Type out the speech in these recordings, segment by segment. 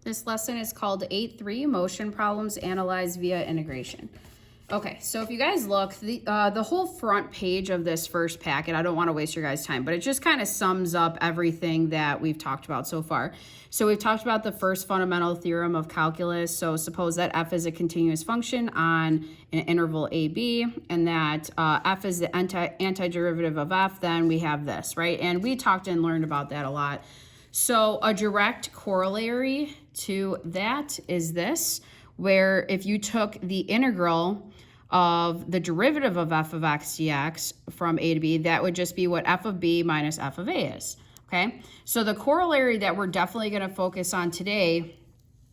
This lesson is called 8.3 Motion Problems Analyzed via Integration. Okay, so if you guys look, the whole front page of this first packet, I don't want to waste your guys' time, but it just kind of sums up everything that we've talked about so far. So we've talked about the first fundamental theorem of calculus. So suppose that f is a continuous function on an interval AB, and that f is the antiderivative of f, then we have this, right? And we talked and learned about that a lot. So a direct corollary to that is this, where if you took the integral of the derivative of f of x dx from a to b, that would just be what f of b minus f of a is, okay? So the corollary that we're definitely going to focus on today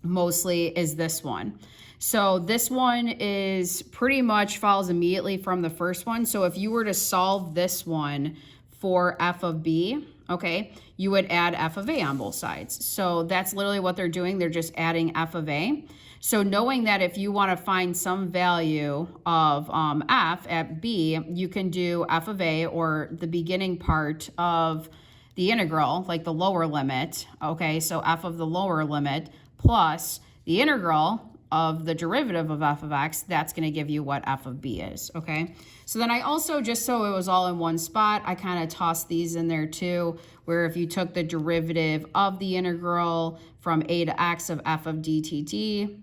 mostly is this one. So this one is pretty much follows immediately from the first one. So if you were to solve this one for f of b, okay, you would add f of a on both sides. So that's literally what they're doing. They're just adding f of a. So knowing that if you want to find some value of f at b, you can do f of a, or the beginning part of the integral, like the lower limit, okay? So f of the lower limit plus the integral of the derivative of f of x, that's going to give you what f of b is, okay? So then I also, just so it was all in one spot, I kind of tossed these in there too, where if you took the derivative of the integral from a to x of f of dt,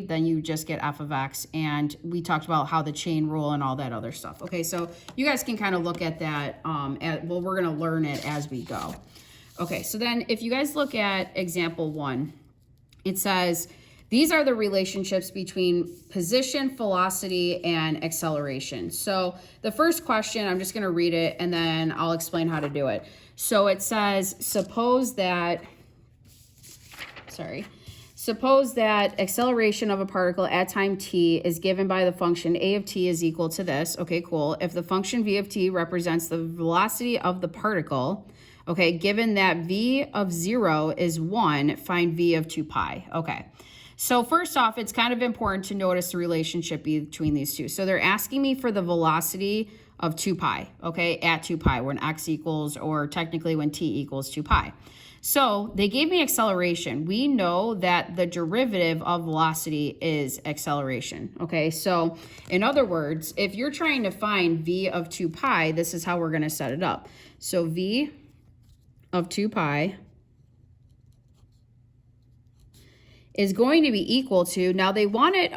then you just get f of x, and we talked about how the chain rule and all that other stuff. Okay, so you guys can kind of look at that, well, we're going to learn it as we go. Okay, so then if you guys look at example 1, it says, these are the relationships between position, velocity, and acceleration. So the first question, I'm just going to read it and then I'll explain how to do it. So it says, suppose that acceleration of a particle at time t is given by the function a of t is equal to this. Okay, cool. If the function v of t represents the velocity of the particle, okay, given that v of 0 is 1, find v of 2 pi. Okay. So first off, it's kind of important to notice the relationship between these two. So they're asking me for the velocity of 2 pi, okay, at 2 pi, when x equals, or technically when t equals 2 pi. So they gave me acceleration. We know that the derivative of velocity is acceleration, okay? So in other words, if you're trying to find v of 2 pi, this is how we're going to set it up. So v of 2 pi is going to be equal to, now they want it,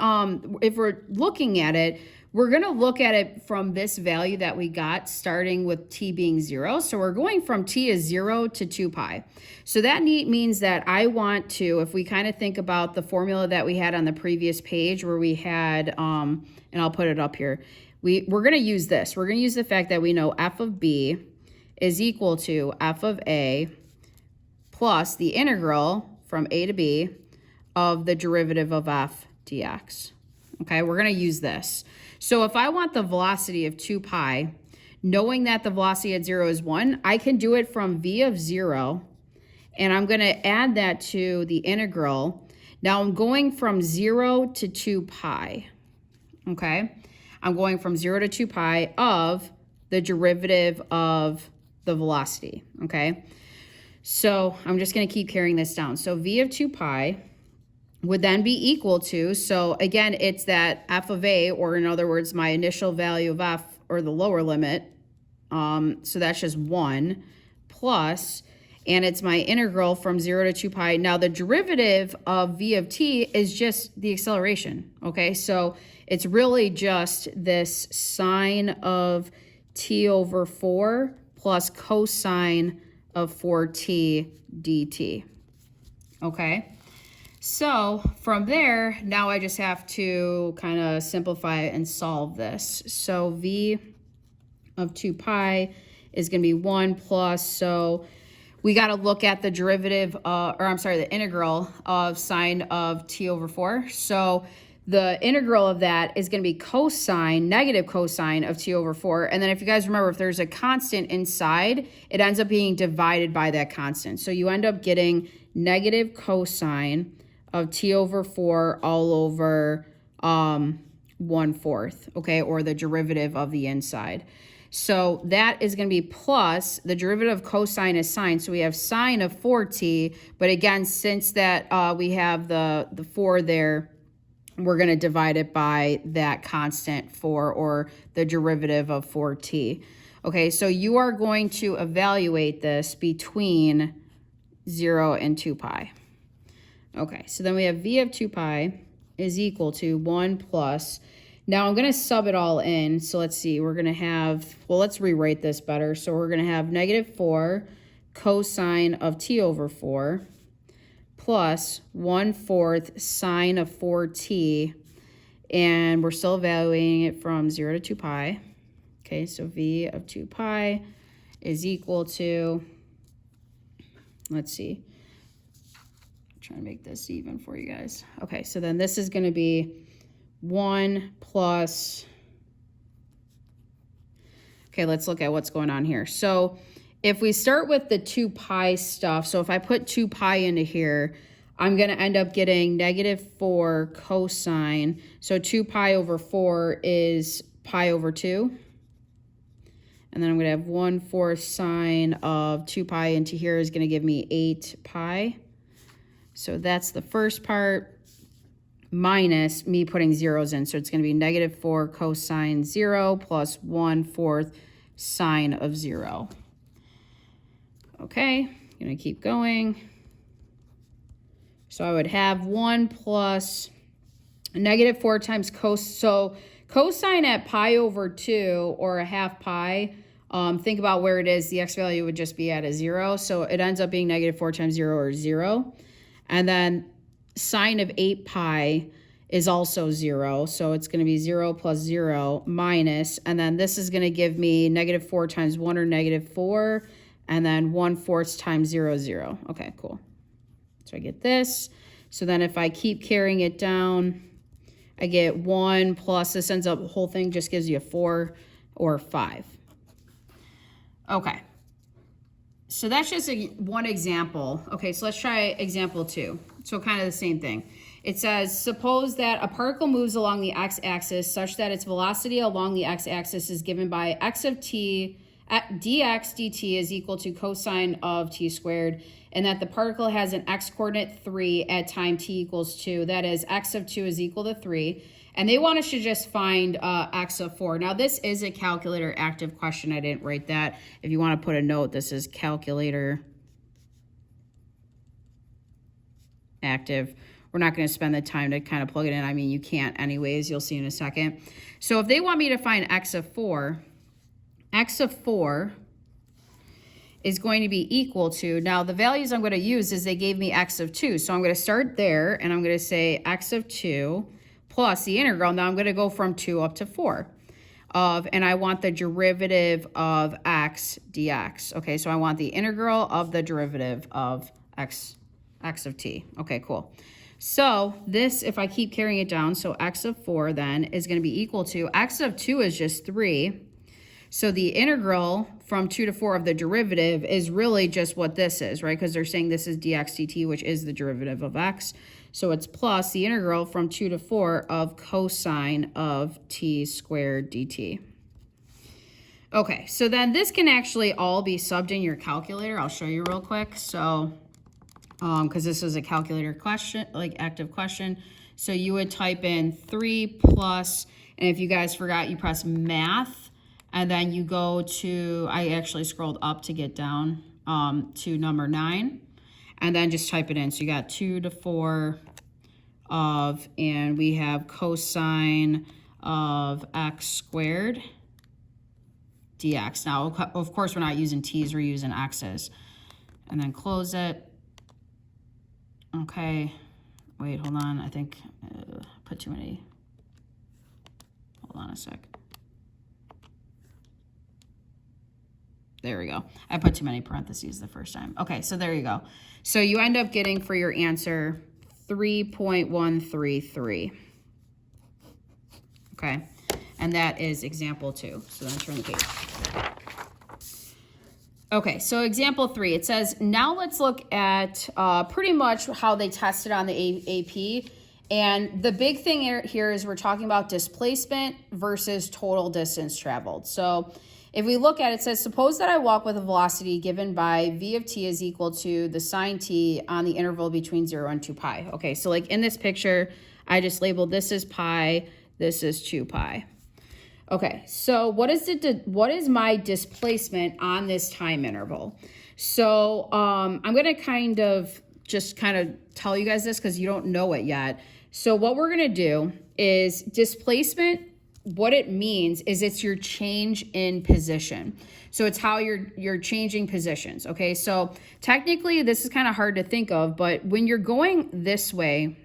if we're looking at it, we're going to look at it from this value that we got starting with t being 0. So we're going from t is 0 to 2 pi. So that means that I want to, if we kind of think about the formula that we had on the previous page where we had, and I'll put it up here, we're going to use this. We're going to use the fact that we know f of b is equal to f of a plus the integral from a to b of the derivative of f dx. Okay, we're going to use this. So if I want the velocity of 2 pi, knowing that the velocity at 0 is 1, I can do it from v of 0, and I'm going to add that to the integral. Now I'm going from 0 to 2 pi, okay? I'm going from 0 to 2 pi of the derivative of the velocity, okay? So I'm just going to keep carrying this down. So v of 2 pi would then be equal to, so again, it's that f of a, or in other words, my initial value of f, or the lower limit, so that's just 1, plus, and it's my integral from 0 to 2 pi. Now the derivative of v of t is just the acceleration, okay? So it's really just this sine of t over 4 plus cosine of 4t dt, okay? So from there, now I just have to kind of simplify it and solve this. So v of 2 pi is going to be 1 plus, so we got to look at the derivative, the integral of sine of t over 4. So the integral of that is going to be negative cosine of t over 4. And then if you guys remember, if there's a constant inside, it ends up being divided by that constant. So you end up getting negative cosine of t over 4 all over 1/4, okay, or the derivative of the inside. So that is going to be plus the derivative of cosine is sine. So we have sine of 4t. But again, since that we have the 4 there, we're going to divide it by that constant 4 or the derivative of 4t. Okay, so you are going to evaluate this between 0 and 2 pi. Okay, so then we have v of 2 pi is equal to 1 plus. Now I'm going to sub it all in. So let's see, we're going to have, well, let's rewrite this better. So we're going to have negative 4 cosine of t over 4 plus 1/4 sine of 4t. And we're still evaluating it from 0 to 2 pi. Okay, so v of 2 pi is equal to, let's see, trying to make this even for you guys. Okay, so then this is going to be 1 plus, okay, let's look at what's going on here. So if we start with the 2 pi stuff, so if I put 2 pi into here, I'm going to end up getting negative 4 cosine. So 2 pi over 4 is pi over 2. And then I'm going to have 1/4 sine of 2 pi into here is going to give me 8 pi. So that's the first part, minus me putting zeros in. So it's going to be negative 4 cosine 0 plus 1/4 sine of 0. Okay, going to keep going. So I would have 1 plus negative 4 times so cosine at pi over 2 or a half pi, think about where it is. The x value would just be at a 0. So it ends up being negative 4 times 0 or 0. And then sine of 8 pi is also 0. So it's going to be 0 plus 0 minus. And then this is going to give me negative 4 times 1 or negative 4. And then 1/4 times 0, 0. Okay, cool. So I get this. So then if I keep carrying it down, I get 1 plus, this ends up, the whole thing just gives you a 4 or 5. Okay. So that's just one example. Okay, so let's try example 2. So kind of the same thing. It says, suppose that a particle moves along the x-axis such that its velocity along the x-axis is given by x of t, dx dt is equal to cosine of t squared, and that the particle has an x-coordinate 3 at time t equals 2. That is, x of 2 is equal to 3. And they want us to just find x of 4. Now, this is a calculator active question. I didn't write that. If you want to put a note, this is calculator active. We're not going to spend the time to kind of plug it in. I mean, you can't anyways. You'll see in a second. So if they want me to find x of 4 is going to be equal to, now the values I'm going to use is they gave me x of 2. So I'm going to start there, and I'm going to say x of 2 plus the integral. Now I'm going to go from 2 up to 4 and I want the derivative of x dx. Okay, so I want the integral of the derivative of x of t. Okay, cool. So this, if I keep carrying it down, so x of 4 then is going to be equal to, x of 2 is just 3. So the integral from 2 to 4 of the derivative is really just what this is, right? Because they're saying this is dx dt, which is the derivative of x. So it's plus the integral from 2 to 4 of cosine of t squared dt. Okay, so then this can actually all be subbed in your calculator. I'll show you real quick. So, because this is a calculator question, like active question. So you would type in 3 plus, and if you guys forgot, you press math, and then you go to, I actually scrolled up to get down to number 9, and then just type it in. So you got 2 to 4 of, and we have cosine of x squared dx. Now, of course, we're not using t's, we're using x's. And then close it. Okay, wait, hold on. I think put too many. Hold on a sec. There we go. I put too many parentheses the first time. Okay, so there you go. So you end up getting for your answer 3.133. Okay, and that is example 2. So then turn the page. Okay, so example 3, it says, now let's look at pretty much how they tested on the AP. And the big thing here is we're talking about displacement versus total distance traveled. So if we look at it, it says, suppose that I walk with a velocity given by v of t is equal to the sine t on the interval between 0 and 2 pi. Okay, so like in this picture, I just labeled this is pi, this is 2 pi. Okay, so what is my displacement on this time interval? So I'm going to kind of tell you guys this because you don't know it yet. So what we're going to do is displacement, what it means is it's your change in position. So it's how you're changing positions, okay? So technically this is kind of hard to think of, but when you're going this way,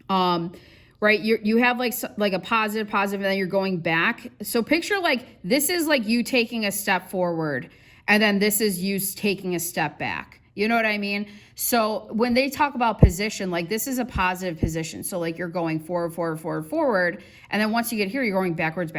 right, you have like a positive, and then you're going back. So picture like this is like you taking a step forward, and then this is you taking a step back. You know what I mean? So when they talk about position, like this is a positive position. So like you're going forward. And then once you get here, you're going backwards.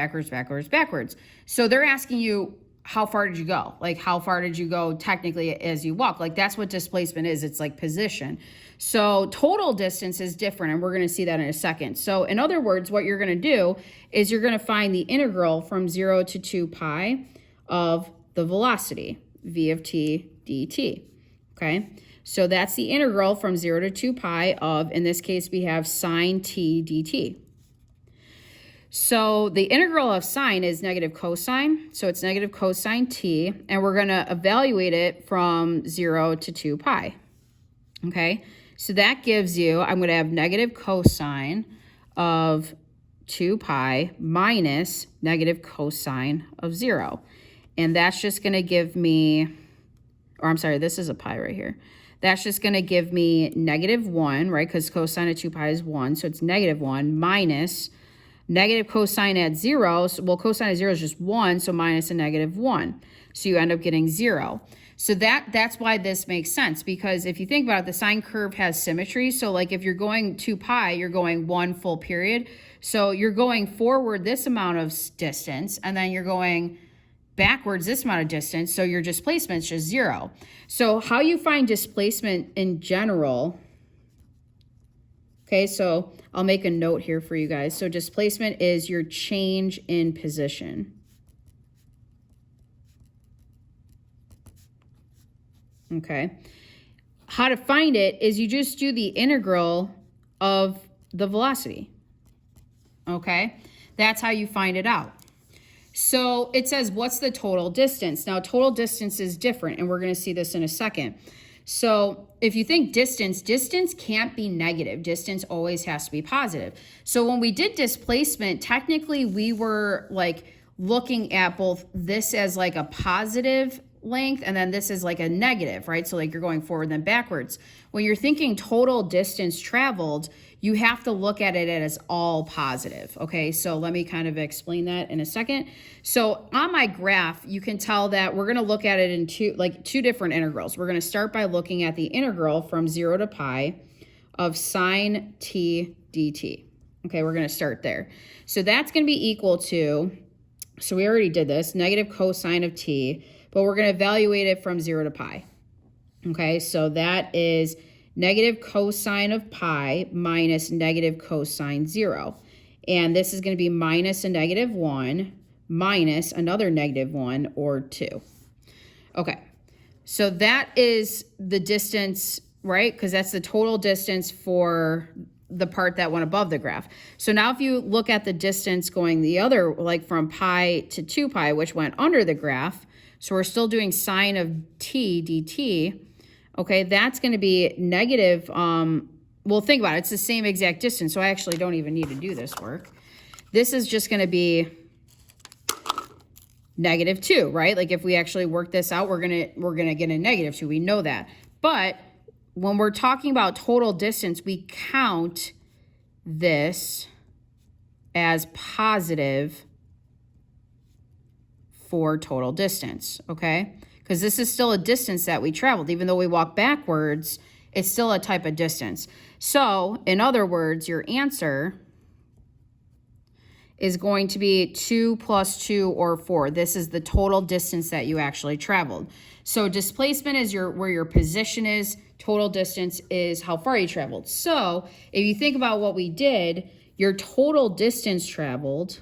So they're asking you, how far did you go? Like how far did you go technically as you walk? Like that's what displacement is. It's like position. So total distance is different, and we're going to see that in a second. So in other words, what you're going to do is you're going to find the integral from 0 to 2 pi of the velocity, v of t dt. Okay, so that's the integral from 0 to 2 pi of, in this case, we have sine t dt. So the integral of sine is negative cosine, so it's negative cosine t, and we're going to evaluate it from 0 to 2 pi. Okay, so that gives you, I'm going to have negative cosine of 2 pi minus negative cosine of 0. And that's just going to give me, or I'm sorry, this is a pi right here. That's just going to give me negative 1, right? Because cosine of 2 pi is 1, so it's negative 1 minus negative cosine at 0. So, well, cosine of 0 is just 1, so minus a negative 1. So you end up getting 0. So that's why this makes sense, because if you think about it, the sine curve has symmetry. So like if you're going 2 pi, you're going 1 full period. So you're going forward this amount of distance, and then you're going backwards this amount of distance, so your displacement is just 0. So how you find displacement in general, okay, so I'll make a note here for you guys. So displacement is your change in position. Okay, how to find it is you just do the integral of the velocity. Okay, that's how you find it out. So it says, what's the total distance? Now, total distance is different, and we're going to see this in a second. So if you think distance can't be negative. Distance always has to be positive. So when we did displacement, technically we were like looking at both this as like a positive length, and then this is like a negative, right? So like you're going forward then backwards. When you're thinking total distance traveled, you have to look at it as all positive. Okay, so let me kind of explain that in a second. So on my graph, you can tell that we're going to look at it in two different integrals. We're going to start by looking at the integral from 0 to pi of sine t dt. Okay, we're going to start there. So that's going to be equal to, so we already did this, negative cosine of t, but we're going to evaluate it from 0 to pi. Okay, so that is negative cosine of pi minus negative cosine 0. And this is going to be minus a negative 1 minus another negative 1, or 2. Okay, so that is the distance, right? Because that's the total distance for the part that went above the graph. So now if you look at the distance going the other, like from pi to 2 pi, which went under the graph, so we're still doing sine of t dt, okay, that's going to be negative, well, think about it. It's the same exact distance, so I actually don't even need to do this work. This is just going to be negative 2, right? Like if we actually work this out, we're gonna get a negative 2. We know that. But when we're talking about total distance, we count this as positive for total distance, okay? Because this is still a distance that we traveled. Even though we walk backwards, it's still a type of distance. So, in other words, your answer is going to be 2 plus 2 or 4. This is the total distance that you actually traveled. So displacement is where your position is. Total distance is how far you traveled. So if you think about what we did, your total distance traveled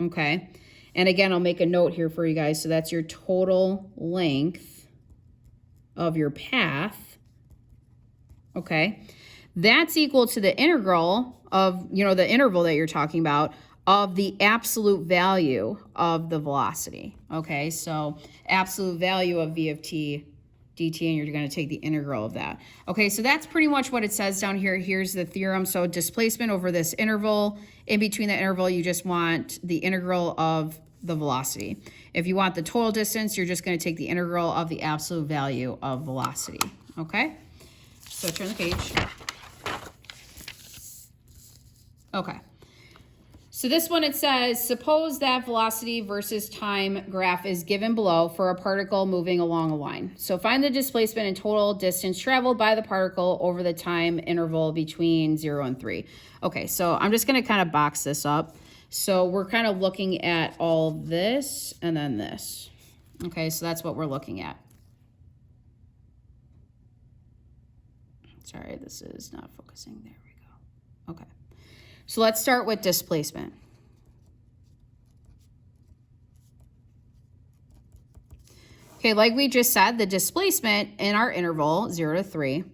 Okay. And again, I'll make a note here for you guys. So that's your total length of your path. Okay. That's equal to the integral of, you know, the interval that you're talking about of the absolute value of the velocity. Okay. So absolute value of v of t dt, and you're going to take the integral of that. Okay, so that's pretty much what it says down here. Here's the theorem. So displacement over this interval. In between the interval, you just want the integral of the velocity. If you want the total distance, you're just going to take the integral of the absolute value of velocity. Okay, so turn the page. Okay. So this one, it says, suppose that velocity versus time graph is given below for a particle moving along a line. So find the displacement and total distance traveled by the particle over the time interval between 0 and 3. Okay, so I'm just going to kind of box this up. So we're kind of looking at all this and then this. Okay, so that's what we're looking at. Sorry, this is not focusing. There we go. Okay. So let's start with displacement. Okay, like we just said, the displacement in our interval 0 to 3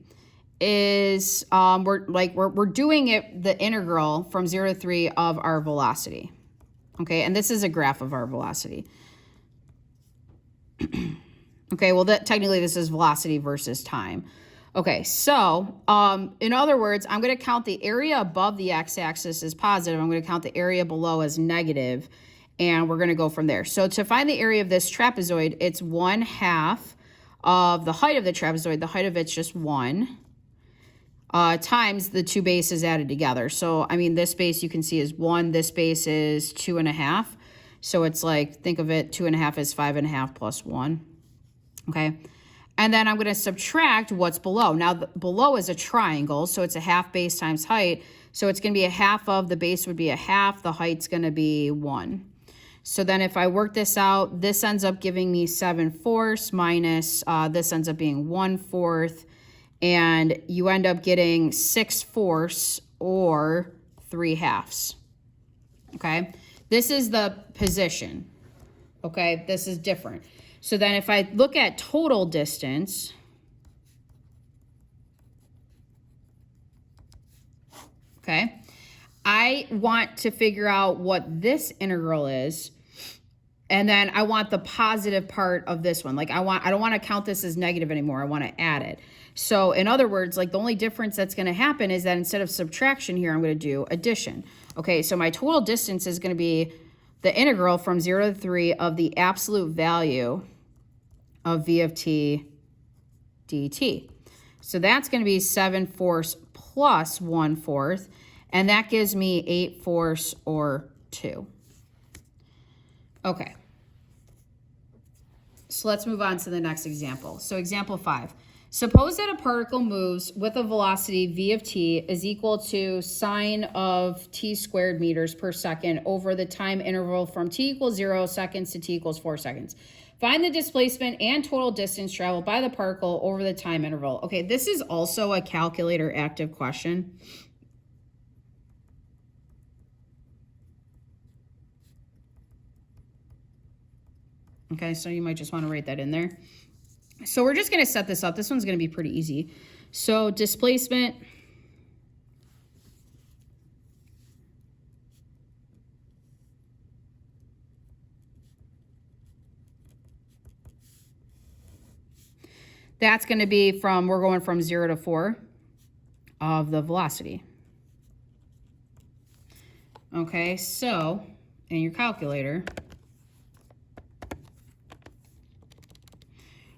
is we're doing it the integral from 0 to 3 of our velocity. Okay, and this is a graph of our velocity. Okay, well technically this is velocity versus time. Okay, so in other words, I'm going to count the area above the x-axis as positive. I'm going to count the area below as negative, and we're going to go from there. So to find the area of this trapezoid, it's 1/2 of the height of the trapezoid. The height of it's just 1 times the two bases added together. So, I mean, this base you can see is 1. This base is 2.5. So it's like, think of it, 2.5 is 5.5 plus 1. Okay. And then I'm going to subtract what's below. Now, below is a triangle, so it's a 1/2 base times height. So it's going to be 1/2 of, the base would be 1/2, the height's going to be 1. So then if I work this out, this ends up giving me 7/4 minus, this ends up being 1/4, and you end up getting 6/4 or 3/2. Okay? This is the position. Okay? This is different. So then if I look at total distance, okay, I want to figure out what this integral is, and then I want the positive part of this one. Like I don't want to count this as negative anymore. I want to add it. So in other words, like the only difference that's going to happen is that instead of subtraction here, I'm going to do addition. Okay, so my total distance is going to be the integral from 0 to 3 of the absolute value of v of t dt. So that's going to be 7/4 plus 1/4, and that gives me 8/4 or 2. Okay. So let's move on to the next example. So example 5. Suppose that a particle moves with a velocity v of t is equal to sine of t squared meters per second over the time interval from t equals 0 seconds to t equals 4 seconds. Find the displacement and total distance traveled by the particle over the time interval. Okay, this is also a calculator active question. Okay, so you might just want to write that in there. So we're just going to set this up. This one's going to be pretty easy. So displacement that's going to be from, we're going from 0 to 4 of the velocity. Okay, so in your calculator,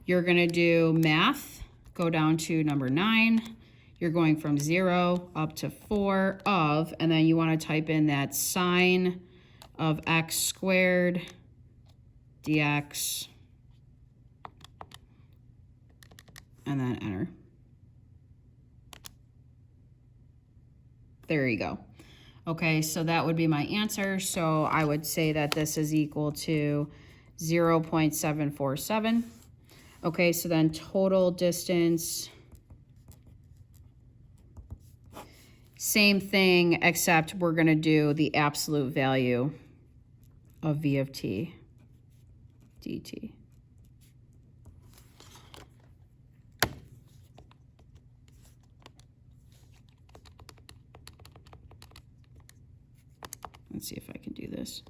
you're going to do math, go down to number 9. You're going from 0 up to 4 of, and then you want to type in that sine of x squared dx, and then enter. There you go. Okay, so that would be my answer. So I would say that this is equal to 0.747. Okay, so then total distance, same thing, except we're going to do the absolute value of v of t dt. Let's see if I can do this.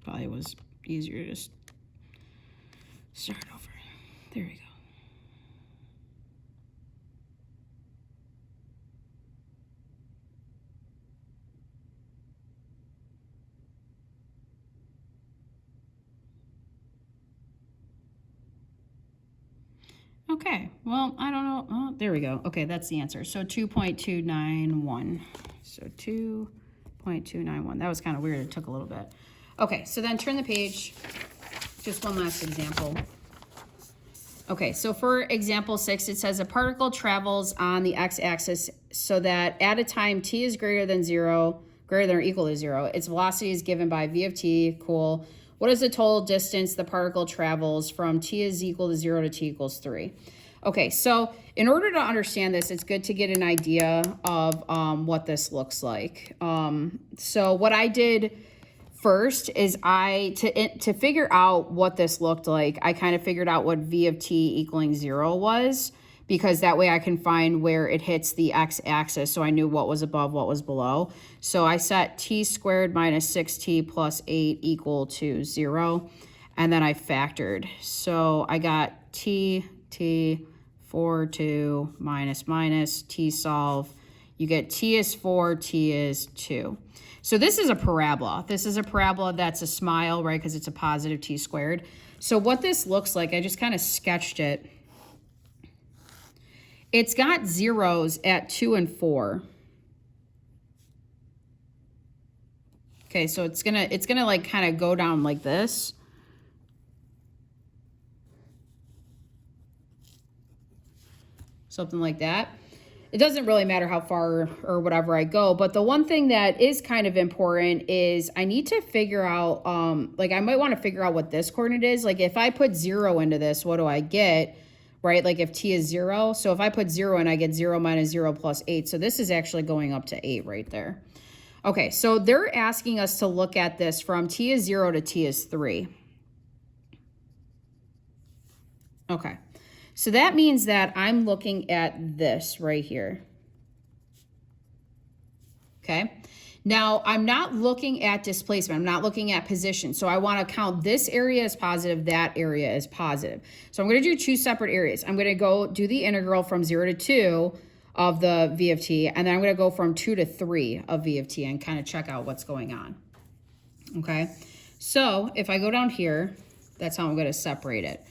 Probably was easier to just start over. There we go. Okay, well, I don't know. Oh, there we go. Okay, that's the answer. So 2.291. So 2.291. That was kind of weird. It took a little bit. Okay, so then turn the page. Just one last example. Okay, so for example 6, it says a particle travels on the x-axis so that at a time t is greater than 0, greater than or equal to 0, its velocity is given by v of t. Cool. What is the total distance the particle travels from t is equal to 0 to t equals 3? Okay, so in order to understand this, it's good to get an idea of what this looks like. So what I did first is to figure out what this looked like, I kind of figured out what v of t equaling 0 was, because that way I can find where it hits the x-axis, so I knew what was above, what was below. So I set t squared minus 6t plus 8 equal to 0, and then I factored. So I got t, 4, 2, minus, t solve. You get t is 4, t is 2. So this is a parabola. This is a parabola that's a smile, right, because it's a positive t squared. So what this looks like, I just kind of sketched it. It's got zeros at 2 and 4. Okay, so it's gonna like kind of go down like this. Something like that. It doesn't really matter how far or whatever I go, but the one thing that is kind of important is I need to figure out, like I might want to figure out what this coordinate is. Like if I put 0 into this, what do I get? Right, like if t is 0, so if I put 0 in, I get 0 minus 0 plus 8. So this is actually going up to 8 right there. Okay, so they're asking us to look at this from t is 0 to t is 3. Okay, so that means that I'm looking at this right here. Okay. Now, I'm not looking at displacement. I'm not looking at position. So I want to count this area as positive, that area as positive. So I'm going to do 2 separate areas. I'm going to go do the integral from 0 to 2 of the v of t, and then I'm going to go from 2 to 3 of v of t and kind of check out what's going on. Okay, so if I go down here, that's how I'm going to separate it.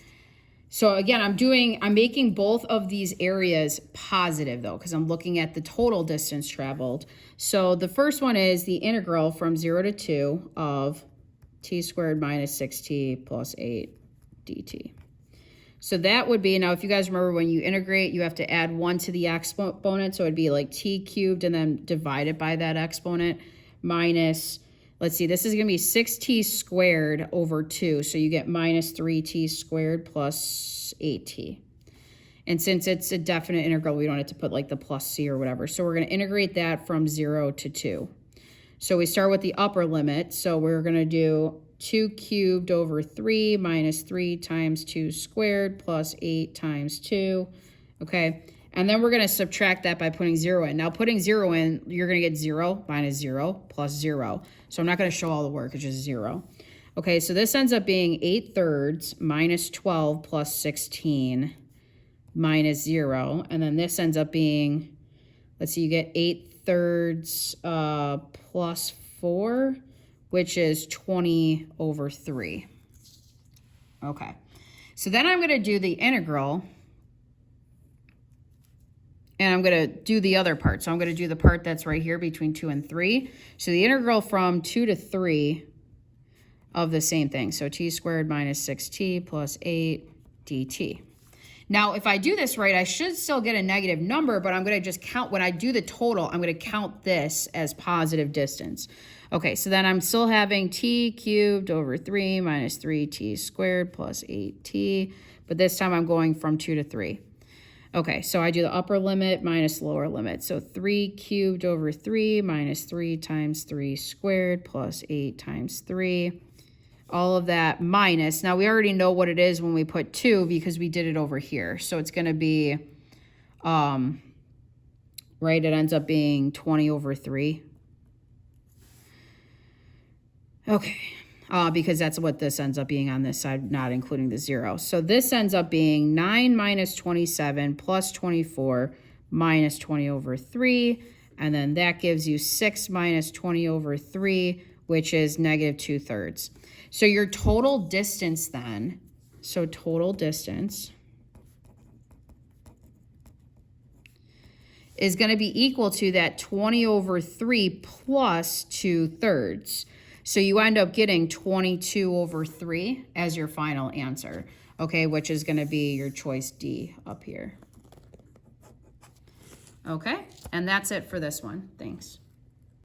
So again, I'm making both of these areas positive though, because I'm looking at the total distance traveled. So the first one is the integral from 0 to 2 of t squared minus 6t plus 8 dt. So that would be, now if you guys remember when you integrate, you have to add 1 to the exponent. So it'd be like t cubed and then divide it by that exponent minus, let's see, this is going to be 6t squared over 2. So you get minus 3t squared plus 8t. And since it's a definite integral, we don't have to put like the plus c or whatever. So we're going to integrate that from 0 to 2. So we start with the upper limit. So we're going to do 2 cubed over 3 minus 3 times 2 squared plus 8 times 2. Okay. And then we're going to subtract that by putting 0 in. Now, putting 0 in, you're going to get 0 minus 0 plus 0. So I'm not going to show all the work. It's just 0. Okay, so this ends up being 8/3 minus 12 plus 16 minus 0. And then this ends up being, let's see, you get 8/3 plus 4, which is 20 over 3. Okay, so then I'm going to do the integral. And I'm going to do the other part. So I'm going to do the part that's right here between 2 and 3. So the integral from 2 to 3 of the same thing. So t squared minus 6t plus 8 dt. Now, if I do this right, I should still get a negative number, but I'm going to just count, when I do the total, I'm going to count this as positive distance. Okay, so then I'm still having t cubed over 3 minus 3t squared plus 8t, but this time I'm going from 2 to 3. Okay, so I do the upper limit minus lower limit. So 3 cubed over 3 minus 3 times 3 squared plus 8 times 3. All of that minus, now we already know what it is when we put 2 because we did it over here. So it's going to be, right, it ends up being 20 over 3. Okay, because that's what this ends up being on this side, not including the 0. So this ends up being 9 minus 27 plus 24 minus 20 over 3. And then that gives you 6 minus 20 over 3, which is negative 2/3. So your total distance then, so total distance is going to be equal to that 20 over 3 plus 2/3. So you end up getting 22 over 3 as your final answer, okay, which is going to be your choice D up here. Okay, and that's it for this one. Thanks.